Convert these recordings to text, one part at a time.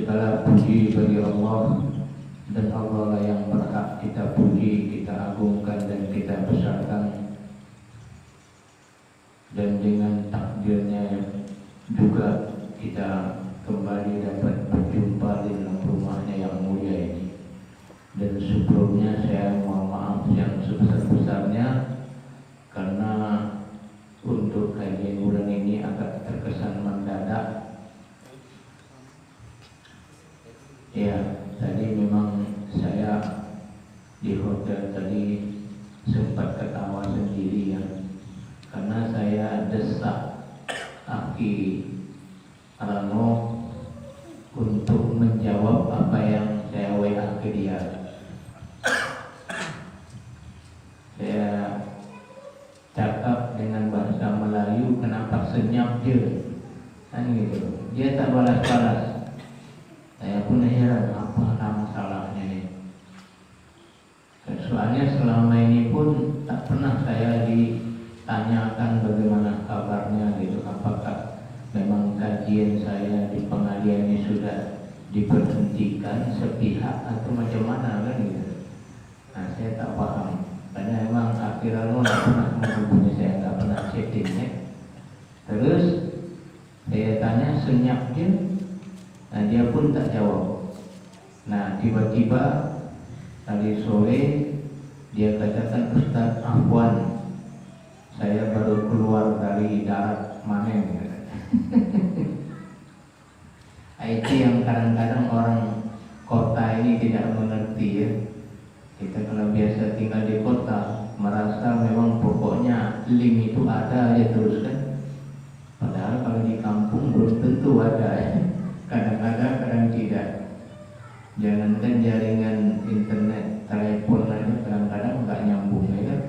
Segala puji bagi Allah, dan Allah lah yang berhak kita puji, kita agungkan dan kita besarkan. Dan dengan takdirnya juga kita kembali dapat berjumpa di dalam rumahnya yang mulia ini. Dan sebelumnya saya mohon maaf yang sebesar-besarnya karena untuk kajian bulan ini agak terkesan mendadak. Ya, tadi memang saya di hotel tadi sempat ketawa sendiri ya, karena saya desak Aki Rano untuk menjawab apa yang saya WA ke dia. Saya cakap dengan bahasa Melayu, kenapa senyap dia, kan gitu. Dia tak balas-balas. Saya pun heran apa masalahnya ini. Soalnya selama ini pun tak pernah saya ditanyakan bagaimana kabarnya gitu. Apakah memang kajian saya di pengadilan ini sudah diberhentikan sepihak atau macam mana kan gitu. Nah saya tak paham. Karena memang akhirnya tak pernah menghubungi saya, tak pernah chattingnya. Terus saya tanya senyap dia. Nah dia pun tak jawab. Nah tiba-tiba tadi sore dia katakan, Ustaz Afwan, saya baru keluar dari darat manen. Itu yang kadang-kadang orang kota ini tidak mengerti ya. Kita kalau biasa tinggal di kota merasa memang pokoknya link itu ada aja terus kan. Padahal kalau di kampung belum tentu ada ya. Kadang-kadang, kadang tidak. Jangankan jaringan internet, telepon aja kadang-kadang nggak nyambung ya kan.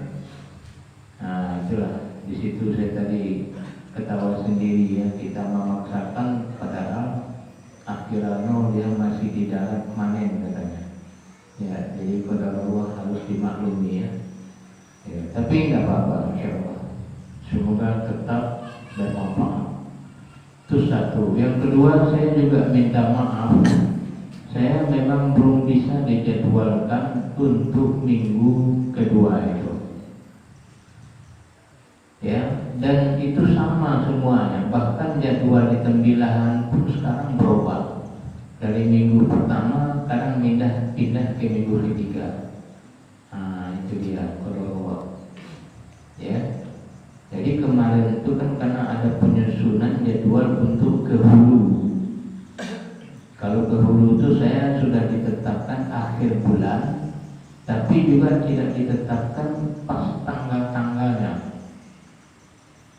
Nah itulah, di situ saya tadi ketawa sendiri ya. Kita memaksakan padahal akhirnya dia masih di darat manen katanya. Ya, jadi qadarullah harus dimaklumi ya. Tapi nggak apa-apa insyaallah. Semoga tetap bermanfaat. Itu satu. Yang kedua, saya juga minta maaf. Saya memang belum bisa dijadwalkan untuk minggu kedua itu. Ya, dan itu sama semuanya. Bahkan jadwal di Tembilahan pun sekarang berubah. Dari minggu pertama sekarang pindah ke minggu ketiga. Nah, itu dia kalau ya. Jadi kemarin itu kan karena ada penyusunan jadwal untuk ke hulu. Kalau ke hulu itu saya sudah ditetapkan akhir bulan, tapi juga tidak ditetapkan pas tanggal-tanggalnya.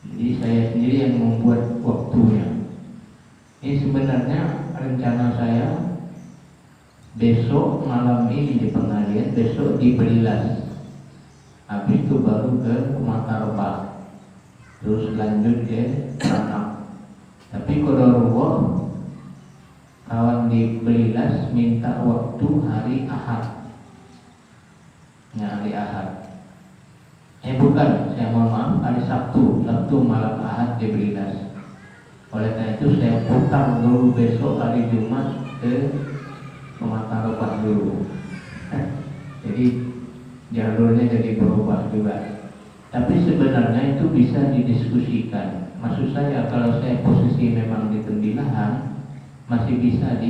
Jadi saya sendiri yang membuat waktunya. Ini sebenarnya rencana saya besok malam ini di pengadilan, besok di Belilas. Habis itu baru ke Matarbah. Terus lanjut ke Ranau. Tapi qadarullah kawan di Belilas minta waktu hari Ahad. Ya, hari Ahad. Bukan, saya mohon maaf, hari Sabtu malam Ahad di Belilas. Oleh karena itu saya putar dulu besok hari Jumat ke Matarbah dulu. Jadi jalurnya jadi berubah juga. Tapi sebenarnya itu bisa didiskusikan. Maksud saya kalau saya posisi memang di Tembilahan masih bisa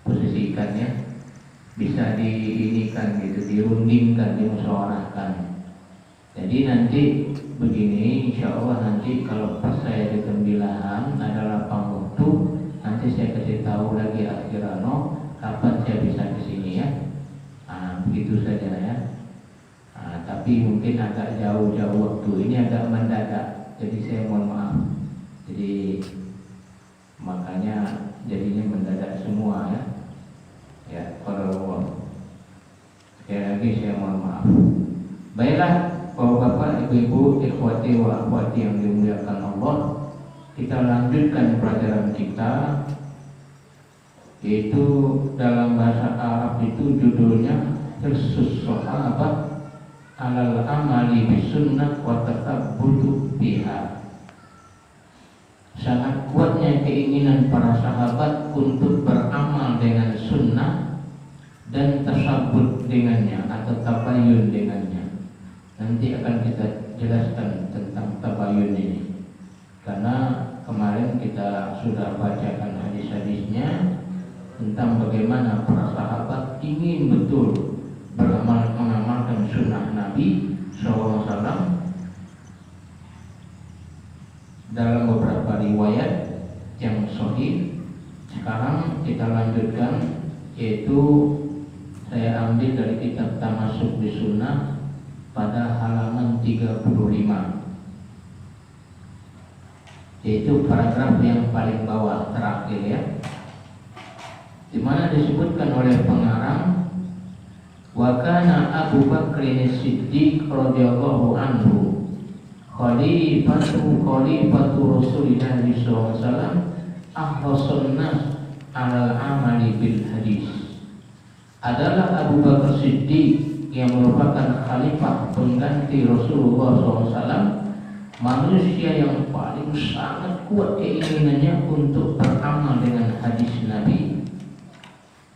diposisikan ya, bisa diinikan gitu, dirundingkan, dimusyawarahkan. Jadi nanti begini, insya Allah nanti kalau pas saya di Tembilahan ada lapang waktu, nanti saya kasih tahu lagi akhirano kapan saya bisa kesini ya. Nah, begitu saja ya. Tapi mungkin agak jauh-jauh waktu ini, agak mendadak. Jadi saya mohon maaf. Jadi makanya jadinya mendadak semua ya. Ya, kalau sekali lagi saya mohon maaf. Baiklah, Bapak, Ibu, ikhwati wa akhwati yang dimuliakan Allah, kita lanjutkan pelajaran kita, yaitu dalam bahasa Arab itu judulnya Hirsus Sahabat alal amali bisunnah wa tatabbutu biha. Sangat kuatnya keinginan para sahabat untuk dengannya atau tabayun dengannya. Nanti akan kita jelaskan tentang tabayun ini, karena kemarin kita sudah bacakan hadis-hadisnya tentang bagaimana para sahabat ingin betul mengamalkan sunnah Nabi SAW. Dalam beberapa riwayat yang sahih. Sekarang kita lanjutkan, yaitu saya ambil dari kitab Tamasuk di Sunnah pada halaman 35, yaitu paragraf yang paling bawah terakhir ya, di mana disebutkan oleh pengarang, wa kana Abu Bakrin Siddiq radhiyallahu anhu khalifatu Rasulillah sallallahu alaihi wasallam ahrasun nas alal amali bil hadis. Adalah Abu Bakar Siddiq yang merupakan khalifah pengganti Rasulullah SAW, manusia yang paling sangat kuat keinginannya untuk beramal dengan hadis Nabi.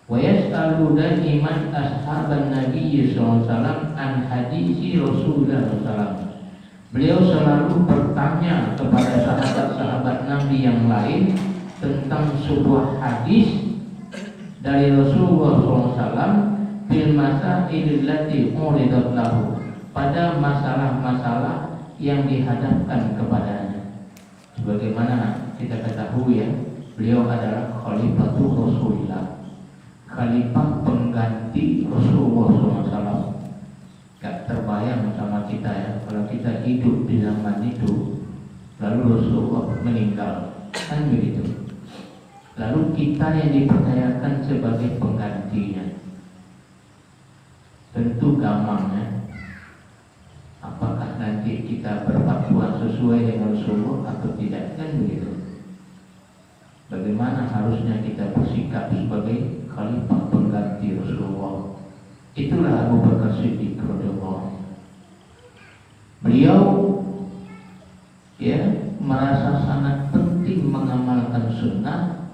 Wa yas'alu daiman ashaban Nabi sallallahu alaihi wasallam an hadisi Rasulullah SAW. Beliau selalu bertanya kepada sahabat-sahabat Nabi yang lain tentang sebuah hadis dari Rasulullah SAW bil masail allati uridat lahu, pada masalah-masalah yang dihadapkan kepadanya. Sebagaimana kita ketahui ya, beliau adalah khalifatul Rasulullah, khalifah pengganti Rasulullah SAW. Gak terbayang sama kita ya, kalau kita hidup di zaman itu lalu Rasulullah meninggal, kan begitu. Lalu kita yang dipercayakan sebagai penggantinya, tentu gampang ya. Apakah nanti kita berfatwa sesuai dengan Rasulullah atau tidak, kan begitu. Bagaimana harusnya kita bersikap sebagai khalifah pengganti Rasulullah? Itulah Abu Bakar Siddiq radhiyallahu. Beliau ya merasa sangat penting mengamalkan sunnah,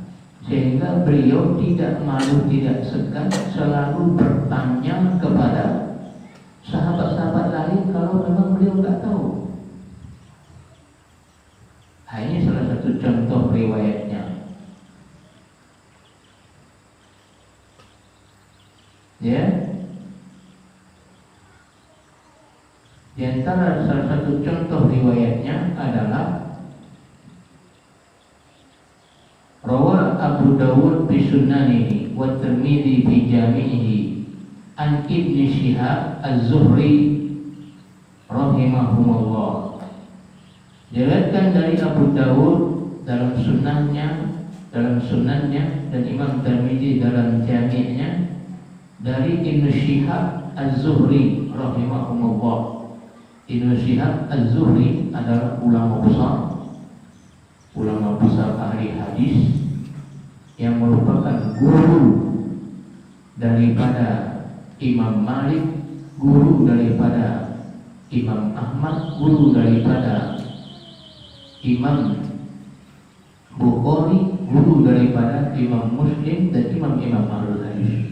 sehingga beliau tidak malu tidak segan selalu bertanya kepada sahabat-sahabat lain kalau memang beliau nggak tahu. Nah, ini salah satu contoh riwayatnya. Ya, di antara salah satu contoh riwayatnya adalah rawa Abu Dawud bi sunanihi wa Tirmidzi bi jami'ihi an Ibnu Syihab Az-Zuhri rahimahumullah. Diriwayatkan dari Abu Dawud dalam sunannya dan Imam Tirmidzi dalam jami'nya dari Ibnu Syihab Az-Zuhri rahimahumullah. Ibnu Syihab Az-Zuhri adalah ulama besar ahli hadis yang merupakan guru daripada Imam Malik, guru daripada Imam Ahmad, guru daripada Imam Bukhari, guru daripada Imam Muslim dan imam-imam ahlul hadis.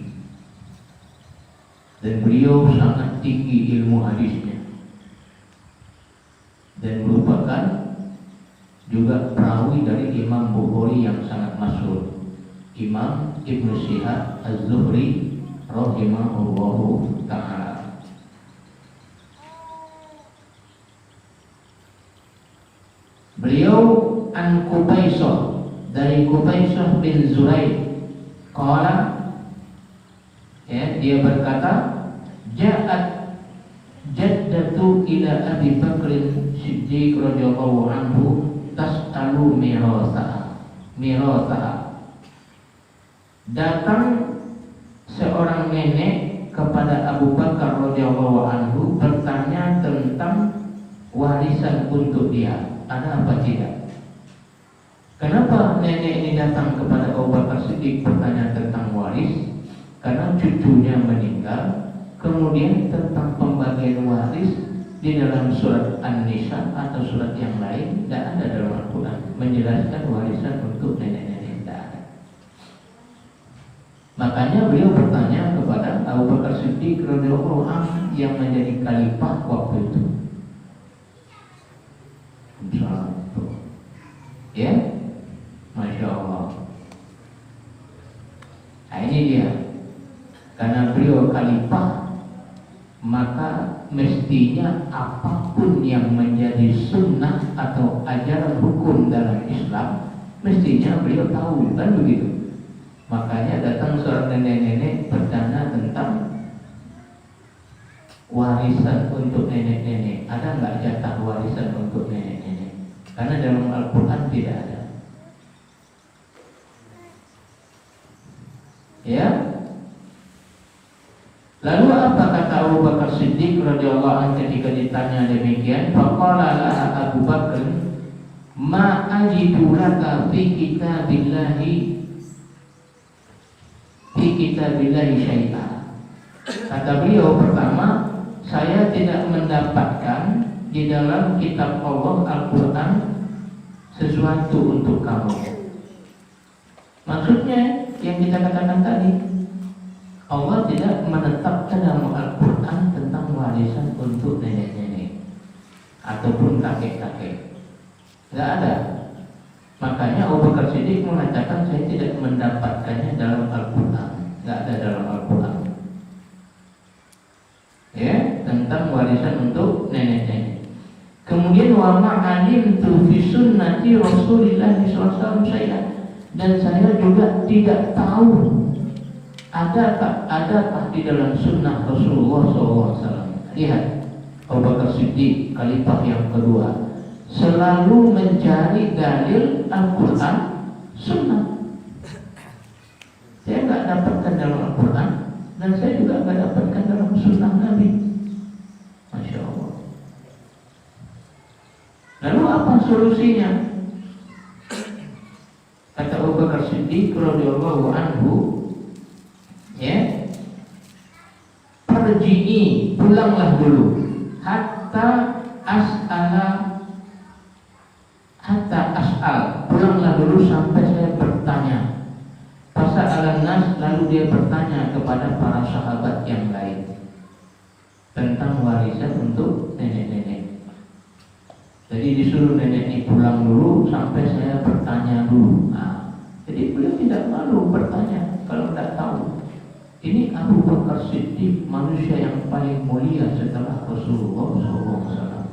Dan beliau sangat tinggi ilmu hadisnya dan merupakan juga perawi dari Imam Bukhari yang sangat masyhur, Imam Ibnu Syihab Az-Zuhri rahimahullahu ta'ala. Beliau an Qubaisah, dari Qubaisah bin Zuraid qala, ya, dia berkata, ja'at jaddatu ila Abi Bakrin Siddiq radhiyallahu anhu tas'alu mirasaha. Datang seorang nenek kepada Abu Bakar radhiyallahu anhu bertanya tentang warisan untuk dia, ada apa tidak. Kenapa nenek ini datang kepada Abu Bakar Siddiq bertanya tentang waris? Karena cucunya meninggal. Kemudian tentang pembagian waris di dalam surat An-Nisa atau surat yang lain tidak ada dalam Al-Quran menjelaskan warisan untuk nenek-nenek, tidak ada. Makanya beliau bertanya kepada Abu Bakar Siddiq radhiyallahu anhu yang menjadi khalifah waktu itu. Ya, Masya Allah. Nah, ini dia. Karena beliau khalifah, maka mestinya apapun yang menjadi sunnah atau ajaran hukum dalam Islam, mestinya beliau tahu, kan begitu. Makanya datang seorang nenek-nenek bertanya tentang warisan untuk nenek-nenek. Ada nggak jatah warisan untuk nenek-nenek? Karena dalam Al-Quran tidak ada. Ya. Lalu apa kata Abu Bakar Siddiq radhiyallahu anhu ketika ditanya demikian? Faqala laha Abu Bakar, ma ajidu laka fi kitabillahi syai'an. Kata beliau, pertama, saya tidak mendapatkan di dalam kitab Allah Al-Quran sesuatu untuk kamu. Maksudnya yang kita katakan tadi, Allah tidak menetapkan dalam Al-Quran tentang warisan untuk nenek-nenek ataupun kakek-kakek. Tidak ada. Makanya Abu Bakar Siddiq mengatakan saya tidak mendapatkannya dalam Al-Quran. Tidak ada dalam Al-Quran. Ya, tentang warisan untuk nenek-nenek. Kemudian wa ma'alimtu fi sunnati Rasulillah sallallahu alaihi wasallam, dan saya juga tidak tahu adakah di dalam sunnah Rasulullah SAW. Lihat, Abu Bakar Siddiq khalifah yang kedua selalu mencari dalil Al-Quran, sunnah. Saya nggak dapatkan dalam Al-Quran, dan saya juga nggak dapatkan dalam sunnah Nabi. Masya Allah. Lalu apa solusinya? Kata Abu Bakar Siddiq radhiyallahu anhu, ya, perji'i, pulanglah dulu, hatta as'al, pulanglah dulu sampai saya bertanya. Fasa'alan nas, lalu dia bertanya kepada para sahabat yang lain tentang warisan untuk nenek-nenek. Jadi disuruh nenek ini pulang dulu sampai saya bertanya dulu. Nah, jadi beliau tidak malu bertanya kalau tidak tahu. Ini Abu Bakar Siddiq, manusia yang paling mulia setelah Rasulullah SAW.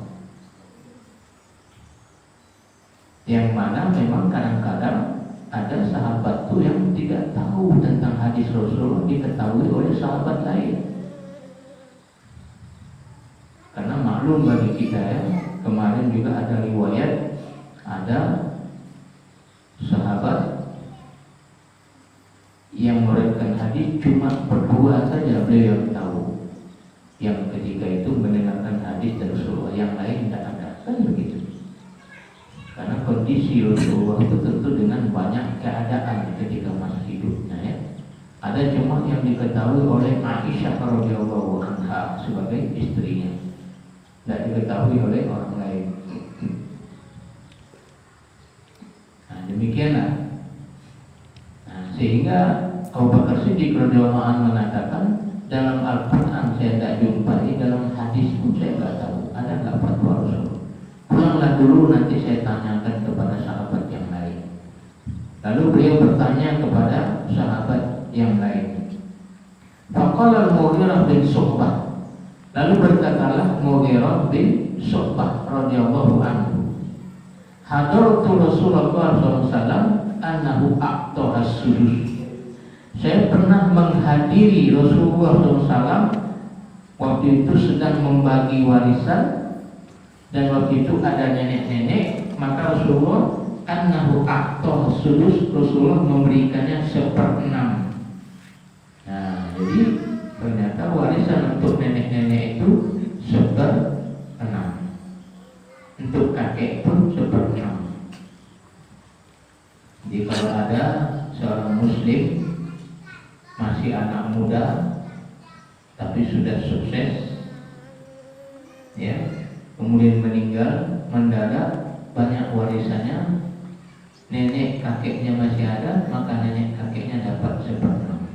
Yang mana memang kadang-kadang ada sahabat tuh yang tidak tahu tentang hadis Rasulullah diketahui oleh sahabat lain. Karena maklum bagi kita ya, kemarin juga ada riwayat, ada sahabat yang meriwayatkan hadis cuma berdua saja beliau yang tahu. Yang ketiga itu mendengarkan hadis dari Rasulullah, yang lain tidak ada, kan begitu. Karena kondisi Rasulullah itu tentu dengan banyak keadaan ketika masih hidupnya ya. Ada cuma yang diketahui oleh Aisyah radhiyallahu anha sebagai istrinya, tidak diketahui oleh orang lain. Nah, demikianlah. Nah, sehingga Abu Bakar Siddiq radhiyallahu anhu mengatakan, dalam Al-Quran saya tidak jumpai, dalam hadis pun saya tidak tahu ada nggak fatwa Rasul. Pulanglah dulu, nanti saya tanyakan kepada sahabat yang lain. Lalu beliau bertanya kepada sahabat yang lain. Faqala al-Mughirah bin Syu'bah, lalu berkatalah Mughirah bin Syu'bah radhiyallahu anhu, hadartu Rasulullah SAW annahu a'taha as-sudus. Saya pernah menghadiri Rasulullah SAW waktu itu sedang membagi warisan, dan waktu itu ada nenek-nenek, maka Rasulullah annahu a'taha as-sudus, Rasulullah memberikannya 1/6. Nah, jadi ternyata warisan untuk nenek-nenek itu 1/6, untuk kakek pun 1/6. Jadi kalau ada seorang muslim masih anak muda tapi sudah sukses ya, kemudian meninggal mendadak, banyak warisannya, nenek kakeknya masih ada, maka nenek kakeknya dapat 1/6.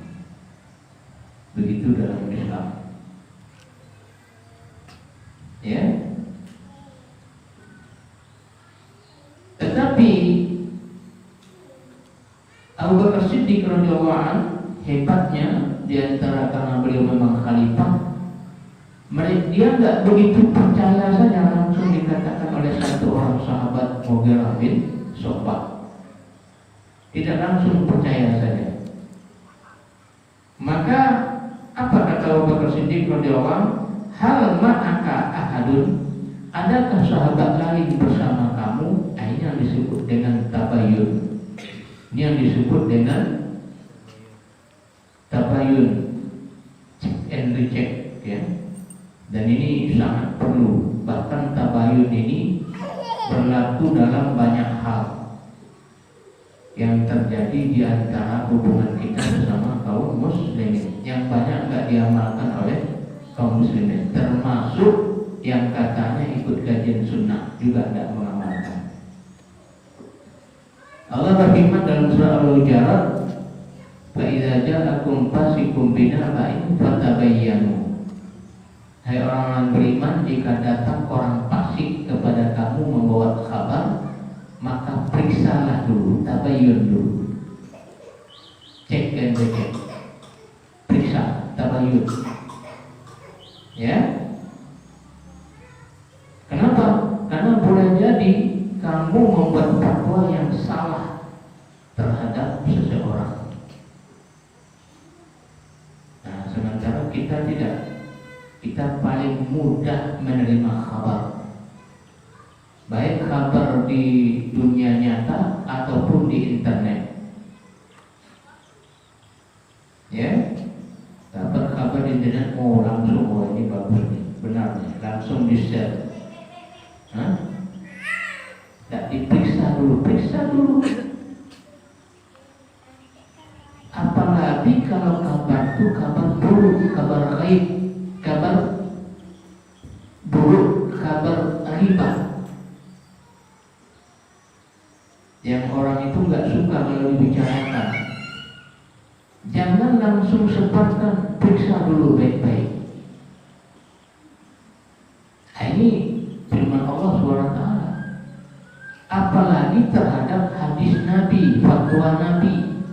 Bakar Siddiq radhiyallahu anhu hebatnya diantara karena beliau memang khalifah, dia nggak begitu percaya saja langsung dikatakan oleh satu orang sahabat Mughirah bin Syu'bah, tidak langsung percaya saja. Maka apa kata Abu Bakar Siddiq radhiyallahu anhu? Hal ma'aka ahadun, adakah sahabat lain bersama kamu? Ini yang disebut dengan tabayyun. Ini yang disebut dengan tabayyun, check and recheck, ya. Dan ini sangat perlu. Bahkan tabayyun ini berlaku dalam banyak hal yang terjadi di antara hubungan kita bersama kaum muslimin, yang banyak nggak diamalkan oleh kaum muslimin, termasuk yang katanya ikut kajian sunnah juga tidak mengamalkan. Allah berfirman dalam surah Al-Hujurat, "Fa idza ja'akum fasiqun binaba'in fatabayyanu." Hai orang-orang beriman, jika datang orang fasik kepada kamu membawa kabar, maka periksalah dulu, tabayyun dulu. Cek dan cek. Periksa, tabayyun. Ya. Kenapa? Karena boleh jadi kamu membuat fatwa yang salah terhadap seseorang. Nah, sementara kita tidak, kita paling mudah menerima kabar, baik kabar di dunia nyata ataupun di internet. Ya, dapat kabar di internet, oh langsung, oh ini bagus nih, benar nih, langsung di share. Tidak diperiksa dulu, periksa dulu. Apalagi kalau kabar itu kabar buruk, kabar gaib, kabar buruk, kabar riba, yang orang itu nggak suka kalau dibicarakan. Jangan langsung sebarkan, periksa dulu baik-baik. Nah, ini firman Allah SWT. Apalagi terhadap hadis Nabi, fatwa Nabi.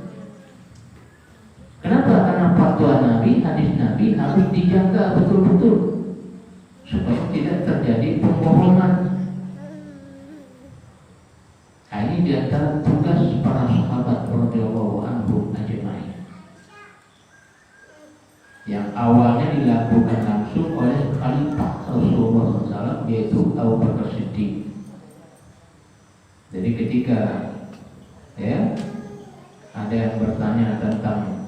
Kenapa? Karena fatwa Nabi, hadis Nabi harus dijaga betul-betul supaya tidak terjadi pembohongan. Nah, ini diantara tugas para sahabat radhiyallahu anhum ajma'in, yang awalnya dilakukan langsung oleh Khalifah Rasulullah SAW, yaitu Abu Bakar Siddiq. Jadi ketika ada yang bertanya tentang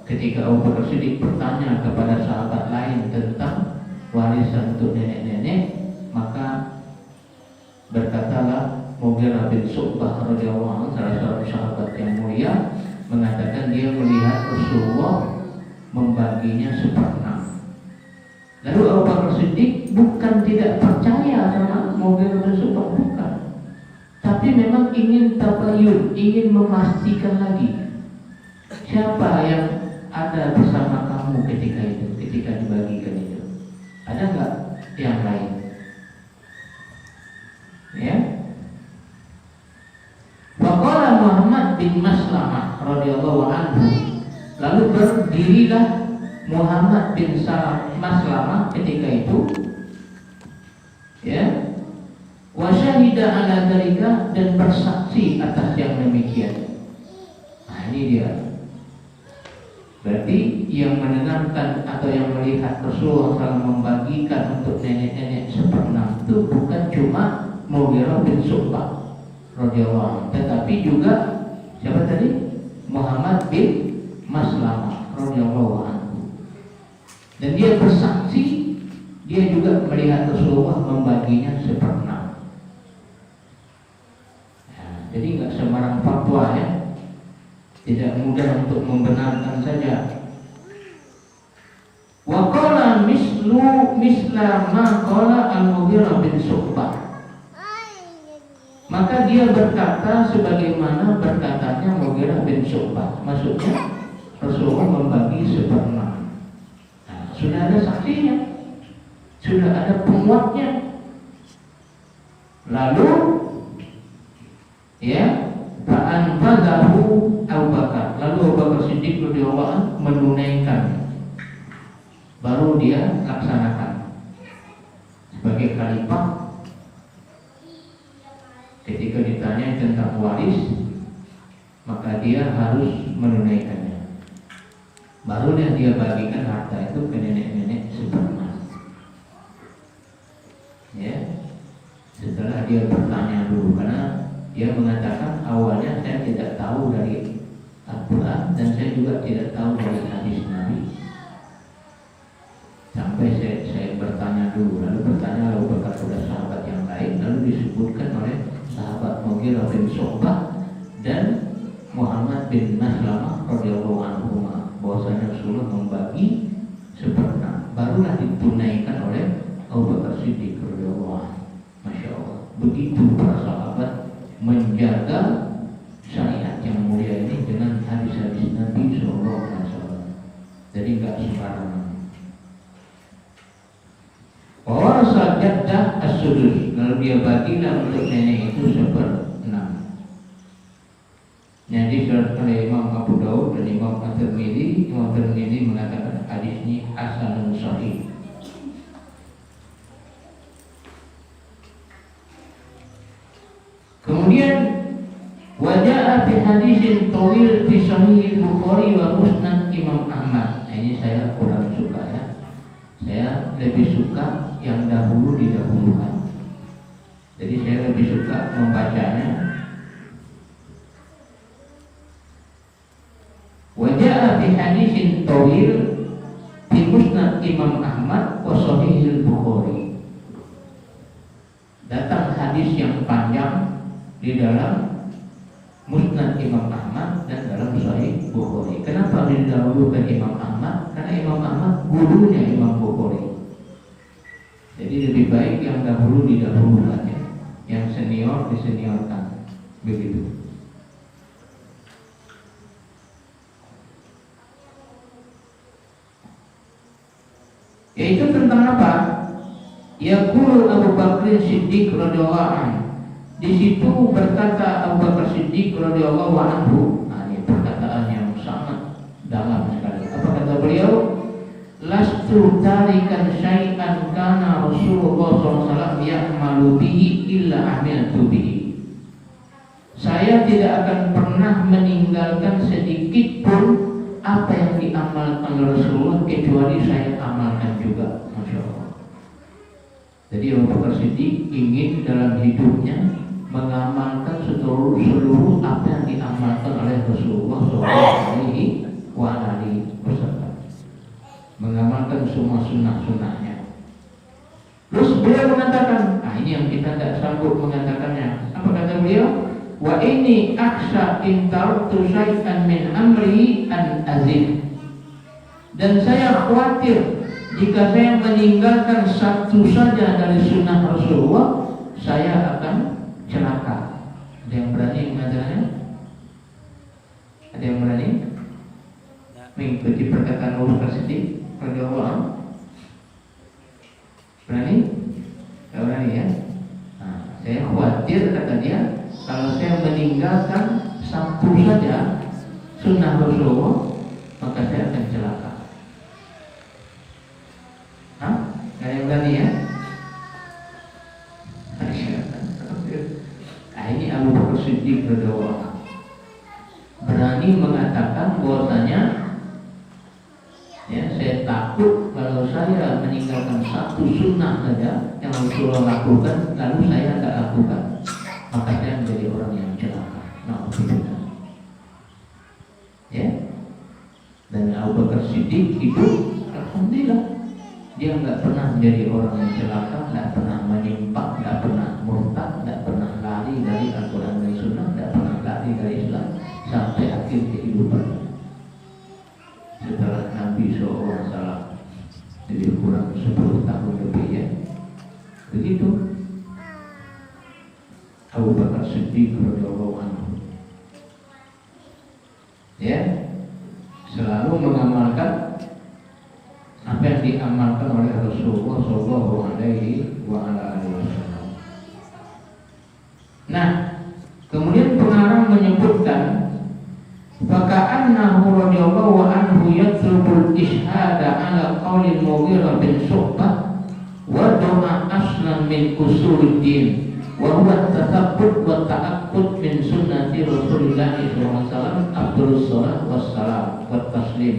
ketika Abu Bakar Siddiq bertanya kepada sahabat lain tentang warisan untuk nenek-nenek, maka berkatalah Mughirah bin Syu'bah radhiyallahu anhu, salah seorang sahabat yang mulia, mengatakan dia melihat Rasulullah membaginya 1/6. Lalu Abu Bakar Siddiq bukan tidak percaya sama Mughirah bin Syu'bah, bukan, tapi memang ingin tabayyun, ingin memastikan lagi siapa yang ada bersama kamu ketika itu, ketika dibagikan itu. Ada nggak yang lain? Ya. Waqala Muhammad bin Maslamah radhiyallahu anhu, lalu berdirilah Muhammad bin Maslamah ketika itu, ya, wa syahida ala dzalika, dan bersaksi atas yang demikian. Nah, ini dia. Berarti yang mendengarkan atau yang melihat Rasulullah SAW membagikan untuk nenek-nenek 1/6 itu bukan cuma Mughirah bin Syu'bah radhiyallahu anhu, tetapi juga siapa tadi? Muhammad bin Maslamah radhiyallahu anhu. Dan dia bersaksi, dia juga melihat Rasulullah membaginya 1/6. Nah, jadi nggak sembarang fatwa, ya. Tidak mudah untuk membenarkan saja. Wa qala misla ma qala al-Mughirah bin Syu'bah. Maka dia berkata sebagaimana berkatanya Mughirah bin Syu'bah. Maksudnya Rasulullah membagi 1/6. Nah, sudah ada saksinya, sudah ada penguatnya. Lalu, ya, Fa'anfadahu Abu Bakar. Lalu Abu Bakar Siddiq radhiyallahu anhu menunaikan, baru dia laksanakan sebagai khalifah. Ketika ditanya tentang waris, maka dia harus menunaikannya. Baru dia bagikan harta itu ke nenek-nenek seperempat. Ya, setelah dia bertanya dulu, karena dia mengatakan awalnya saya tidak tahu dari Al-Quran dan saya juga tidak tahu dari hadis Nabi. Sampai saya bertanya dulu, lalu bertanya lalu berkata kepada sahabat yang lain, lalu disebutkan oleh sahabat Mughirah bin Syu'bah dan Muhammad bin Maslamah radhiyallahu anhu bahwasanya Rasulullah membagi seperempat, barulah ditunaikan oleh Abu Bakar Siddiq radhiyallahu anhu. Masya Allah, begitu para sahabat menjaga syariat yang mulia ini dengan hadis-hadis Nabi sallallahu alaihi wasallam. Jadi enggak sembarangan. Warasa jaddah as-sudus, lalu dia bagilah untuk nenek itu 1/6. Yang diriwayatkan oleh Imam Abu Daud dan Imam At-Tirmidzi. Imam At-Tirmidzi mengatakan hadis ini hasanun sahih. Kemudian wajah fi hadisin tawil fi sahih Bukhari wa Musnad Imam Ahmad. Nah, ini saya kurang suka ya. Saya lebih suka yang dahulu didahulukan. Jadi saya lebih suka membacanya. Wajah fi hadisin tawil fi Musnad Imam Ahmad wa Sahih Bukhari. Datang hadis yang panjang di dalam Musnad Imam Ahmad dan dalam Sahih Bukhari. Kenapa didahulukan Imam Ahmad? Karena Imam Ahmad gurunya Imam Bukhari. Jadi lebih baik yang dahulu didahulukan ya, yang senior diseniorkan, begitu. Yaitu tentang apa? Yaqulu Abu Bakar Siddiq radhiyallahu anhu. Di situ berkata Abu Bakar Siddiq radhiyallahu anhu. Nah, ini perkataan yang sangat dalam sekali. Apa kata beliau? Lastu tarikan syai'an kana Rasulullah SAW ya'malu bihi illa amiltu bihi. Saya tidak akan pernah meninggalkan sedikit pun apa yang diamalkan Rasulullah kecuali saya amalkan juga. Masya Allah. Jadi Abu Bakar Siddiq ingin dalam hidupnya mengamalkan seluruh apa yang diamalkan oleh Rasulullah SAW. Mengamalkan semua sunnah-sunnahnya. Terus beliau mengatakan, nah ini yang kita tidak sanggup mengatakannya. Apa kata beliau? Wa ini aksha intartu syai'an min amri an azim. Dan saya khawatir jika saya meninggalkan satu saja dari sunnah Rasulullah, saya akan celaka. Ada yang berani mengatakannya? Ada yang berani mengikuti perkataan Abu Bakar Siddiq radhiyallahu anhu? Berani? Tidak berani ya? Nah, saya khawatir kata dia, kalau saya meninggalkan satu saja sunnah Rasulullah, maka saya akan celaka. Hah? Ada yang berani ya? Nah, ini Abu Bakar Siddiq radhiyallahu anhu berani mengatakan bahwasanya ya, saya takut kalau saya meninggalkan satu sunnah saja yang Rasulullah lakukan, lalu saya tidak lakukan, maka saya menjadi orang yang celaka. Na'udzubillah. Ya. Dan Abu Bakar Siddiq itu, alhamdulillah, dia nggak pernah menjadi orang yang celaka, nggak pernah menyimpang, nggak pernah murtad, nggak pernah lari dari Al-Quran dan Sunnah, nggak pernah lari dari Islam sampai akhir kehidupan. Setelah Nabi SAW, jadi kurang 10 tahun lebih ya. Begitu Abu Bakar Siddiq radhiyallahu anhu. Ya, selalu mengamalkan apa yang diamalkan oleh Rasulullah SAW. Nah, kemudian pengarang menyebutkan faka'annahu radhiyallahu anhu yatlubul ishhada ala qawli Mughirah bin Syu'bah wa doma aslan min usuluddin wa huwa tathabbut wa ta'aqqud min sunnati Rasulullah sallallahu alaihi wasallam afdhalus shalah wassalam wa taslim.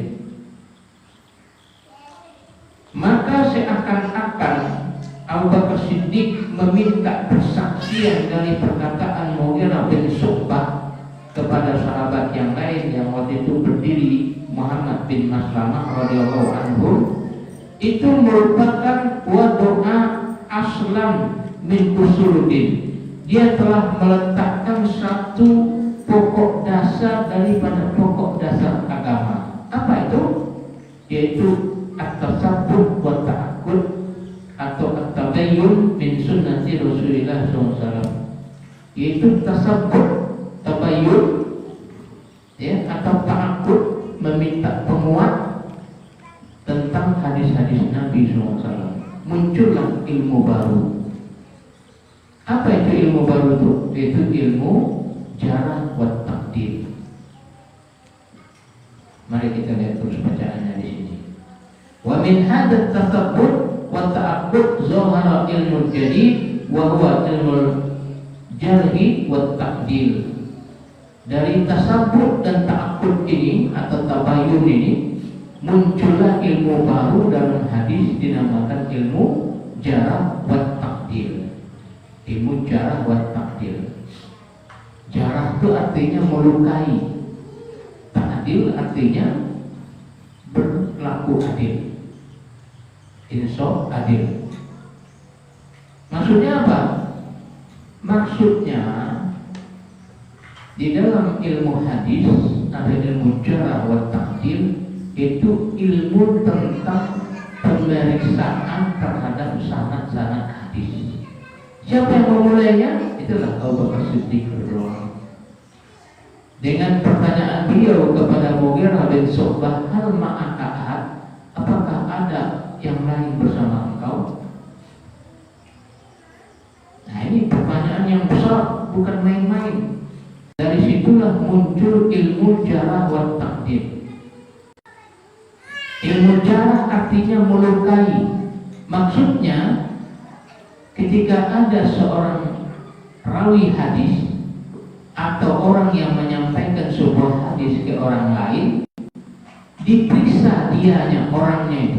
Maka seakan-akan Abu Bakar Siddiq meminta persaksian dari perkataan Mughirah bin Syu'bah kepada sahabat yang lain yang waktu itu berdiri, Muhammad bin Maslamah radhiyallahu anhu, itu merupakan doa aslam min usuluddin. Dia telah meletakkan satu pokok dasar daripada pokok dasar agama. Apa itu? Yaitu at-tasabbut wa ta'aqqud atau at-tabayyun min sunnati Rasulillah SAW. Yaitu tasabbut, tabayyun, ya, atau ta'aqqud, meminta penguat tentang hadis-hadis Nabi SAW. Muncullah ilmu baru. Apa itu ilmu baru itu? Itu ilmu jarah wa ta'dil. Mari kita lihat terus bacaannya di sini. Wa min hadha tasabbut wa ta'aqqud zahara ilmu jadid wa huwa ilmu jarhi wa ta'dil. Dari tasabbut dan ta'aqqud ini atau tabayyun ini muncullah ilmu baru dalam hadis dinamakan ilmu jarah wa ta'dil. Ilmu jarah wa ta'dil. Jarah itu artinya melukai, ta'dil artinya berlaku adil, insaf adil. Maksudnya apa? Maksudnya di dalam ilmu hadis ada ilmu jarah wa ta'dil, itu ilmu tentang pemeriksaan terhadap sanad-sanad hadis. Siapa yang memulainya? Itulah Abu Bakar Siddiq radhiyallahu. Dengan pertanyaan beliau kepada Mughirah bin Syu'bah, hal ma'aka ahad, apakah ada yang lain bersama engkau? Nah, ini pertanyaan yang besar, bukan main-main. Dari situlah muncul ilmu jarah wa ta'dil. Ilmu jarah artinya melukai. Maksudnya ketika ada seorang rawi hadis atau orang yang menyampaikan sebuah hadis ke orang lain, diperiksa dianya, orangnya itu